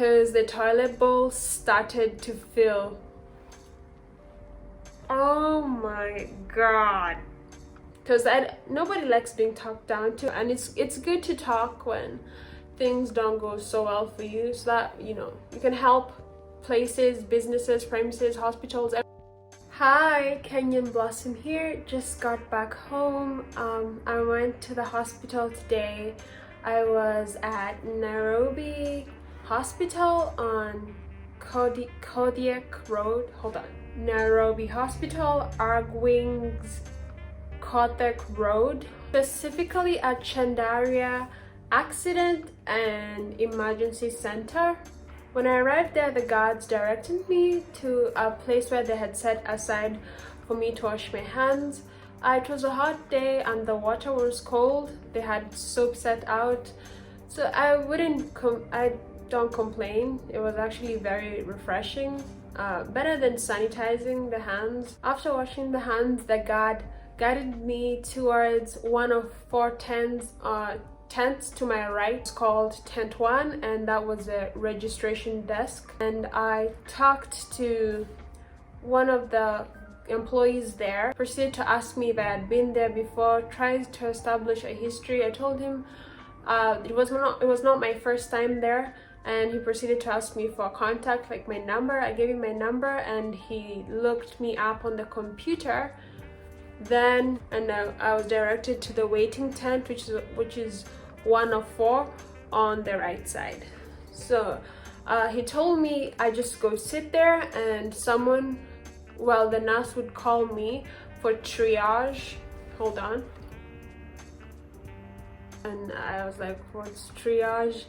because the toilet bowl started to fill. Oh my god. Because nobody likes being talked down to, and it's good to talk when things don't go so well for you, so that you can help places, businesses, premises, hospitals. Hi, Kenyan Blossom here. Just got back home. I went to the hospital today. I was at Nairobi Hospital on Kodiak Road. Hold on. Nairobi Hospital, Arguings, Kothek Road, specifically at Chandaria Accident and Emergency Center. When I arrived there, the guards directed me to a place where they had set aside for me to wash my hands. It was a hot day and the water was cold. They had soap set out, so I don't complain. It was actually very refreshing, better than sanitizing the hands. After washing the hands, the guard guided me towards one of 4 tents to my right. It's called tent 1, and that was a registration desk, and I talked to one of the employees there. Proceeded to ask me if I had been there before, tried to establish a history. I told him it was not my first time there, and he proceeded to ask me for a contact, like my number. I gave him my number and he looked me up on the computer. Then I was directed to the waiting tent, which is one of 4 on the right side. So he told me I just go sit there and the nurse would call me for triage. Hold on. And I was like, what's triage?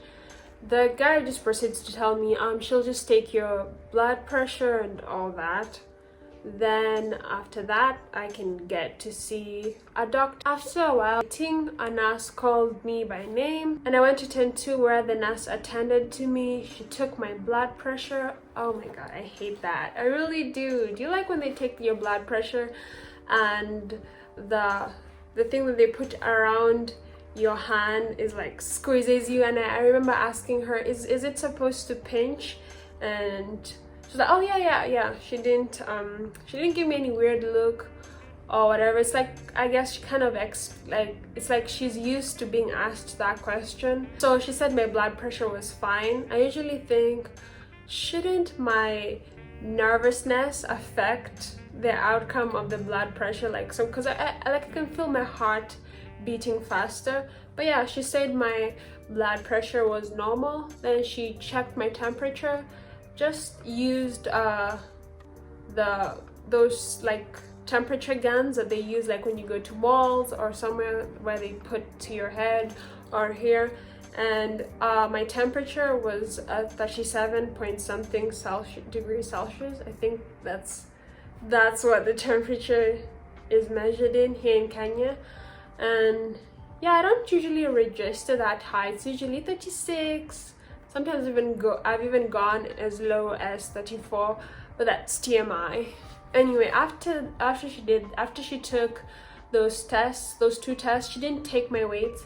The guy just proceeds to tell me she'll just take your blood pressure and all that. Then after that, I can get to see a doctor. After a while waiting, a nurse called me by name, and I went to tent 2 where the nurse attended to me. She took my blood pressure. Oh my god, I hate that. I really do. Do you like when they take your blood pressure and the thing that they put around your hand is like squeezes you? And I remember asking her, is it supposed to pinch? And she's like, oh yeah. She didn't give me any weird look or whatever. It's like, I guess she kind of it's like she's used to being asked that question. So she said my blood pressure was fine. I usually think, shouldn't my nervousness affect the outcome of the blood pressure? Like, so because I can feel my heart beating faster. But yeah, she said my blood pressure was normal. Then she checked my temperature. Just used those like temperature guns that they use like when you go to malls or somewhere where they put to your head or here, and my temperature was 37 point something degrees Celsius. I think that's what the temperature is measured in here in Kenya. And yeah, I don't usually register that high. It's usually 36. Sometimes I've even gone as low as 34, but that's TMI. Anyway, after she took those 2 tests, she didn't take my weight.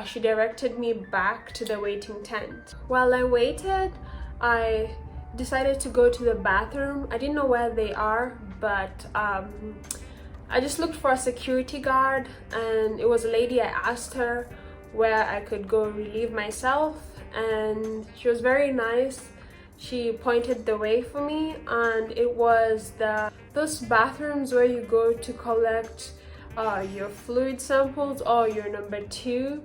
She directed me back to the waiting tent. While I waited, I decided to go to the bathroom. I didn't know where they are, but I just looked for a security guard, and it was a lady. I asked her where I could go relieve myself, and she was very nice. She pointed the way for me, and it was those bathrooms where you go to collect your fluid samples or your number 2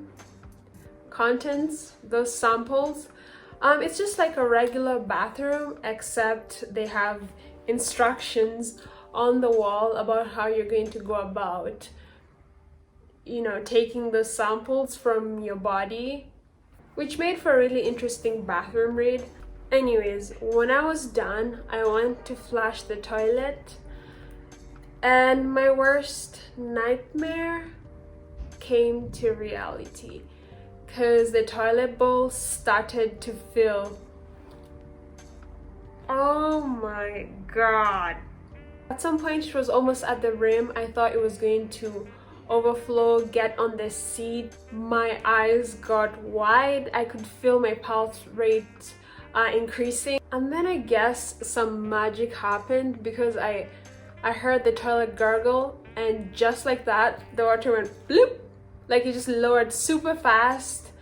contents, those samples. It's just like a regular bathroom, except they have instructions on the wall about how you're going to go about taking the samples from your body, which made for a really interesting bathroom read. Anyways, when I was done, I went to flush the toilet, and my worst nightmare came to reality, because the toilet bowl started to fill. Oh my god. At some point, it was almost at the rim. I thought it was going to overflow, get on the seat. My eyes got wide. I could feel my pulse rate increasing. And then I guess some magic happened because I heard the toilet gurgle, and just like that the water went bloop, like it just lowered super fast,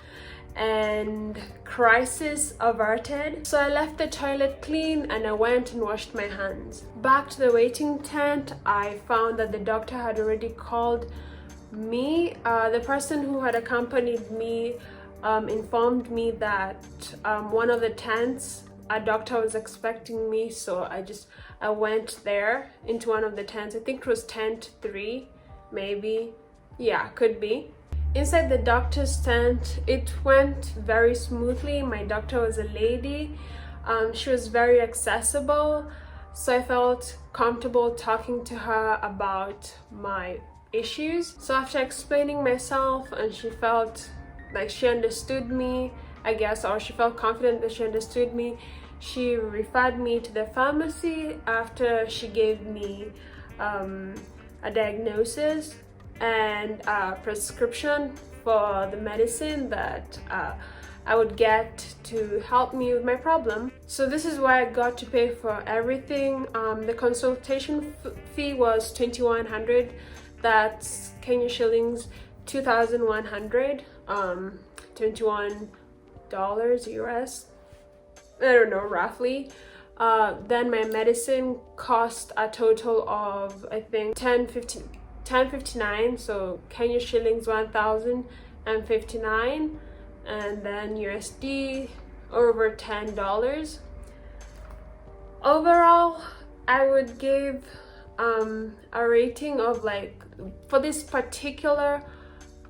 and crisis averted. So I left the toilet clean and I went and washed my hands. Back to the waiting tent, I found that the doctor had already called me. The person who had accompanied me informed me that one of the tents, a doctor was expecting me, so I went there into one of the tents. I think it was tent 3, maybe. Yeah, could be. Inside the doctor's tent, it went very smoothly. My doctor was a lady. She was very accessible, so I felt comfortable talking to her about my issues. So after explaining myself, and she felt like she understood me, I guess, or she felt confident that she understood me, she referred me to the pharmacy after she gave me a diagnosis and a prescription for the medicine that I would get to help me with my problem. So this is why I got to pay for everything. The consultation fee was 2,100. That's Kenya shillings 2,100, $21 US. I don't know, roughly. Then my medicine cost a total of, I think, 1059, so Kenya shillings 1,059, and then USD over $10. Overall, I would give a rating of, like, for this particular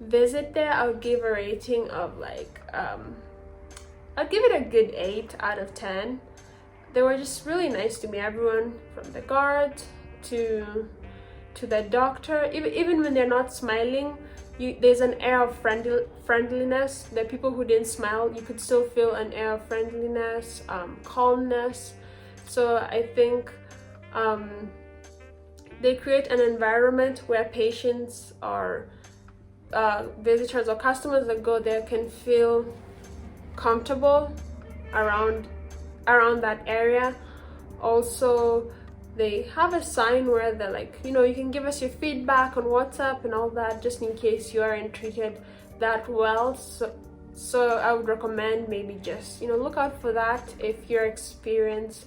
visit there, I would give a rating of like I'd give it a good 8 out of 10. They were just really nice to me, everyone from the guard to the doctor. Even when they're not smiling, there's an air of friendliness. The people who didn't smile, you could still feel an air of friendliness, calmness. So I think they create an environment where patients or visitors or customers that go there can feel comfortable around that area. Also, they have a sign where they're like, you know, you can give us your feedback on WhatsApp and all that, just in case you aren't treated that well. So I would recommend maybe just, you know, look out for that if your experience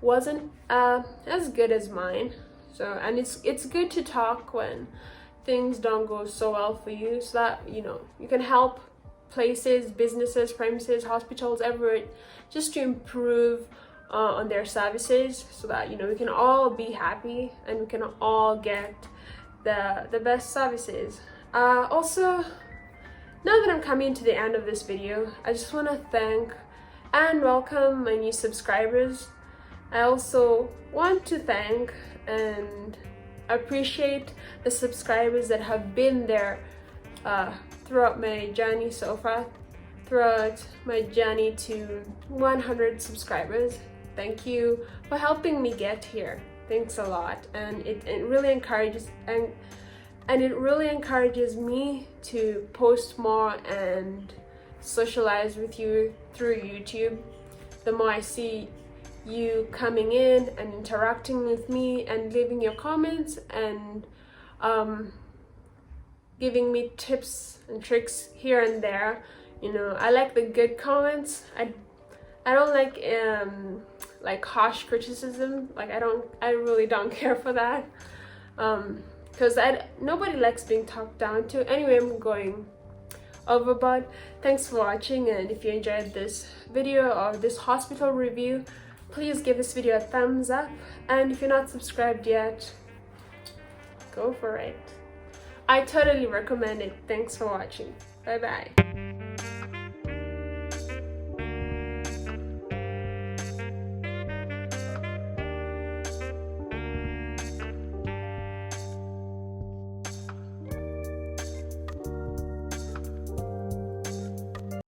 wasn't as good as mine. So, and it's good to talk when things don't go so well for you, so that, you know, you can help places, businesses, premises, hospitals, everywhere, just to improve on their services, so that, you know, we can all be happy and we can all get the best services. Also, now that I'm coming to the end of this video, I just want to thank and welcome my new subscribers. I also want to thank and appreciate the subscribers that have been there throughout my journey so far, throughout my journey to 100 subscribers. Thank you for helping me get here. Thanks a lot, and it really encourages and it really encourages me to post more and socialize with you through YouTube. The more I see you coming in and interacting with me and leaving your comments and giving me tips and tricks here and there, you know, I like the good comments. I don't like harsh criticism. Like I really don't care for that, because nobody likes being talked down to. Anyway, I'm going overboard. Thanks for watching, and if you enjoyed this video or this hospital review, please give this video a thumbs up, and if you're not subscribed yet, go for it. I totally recommend it. Thanks for watching. Bye bye.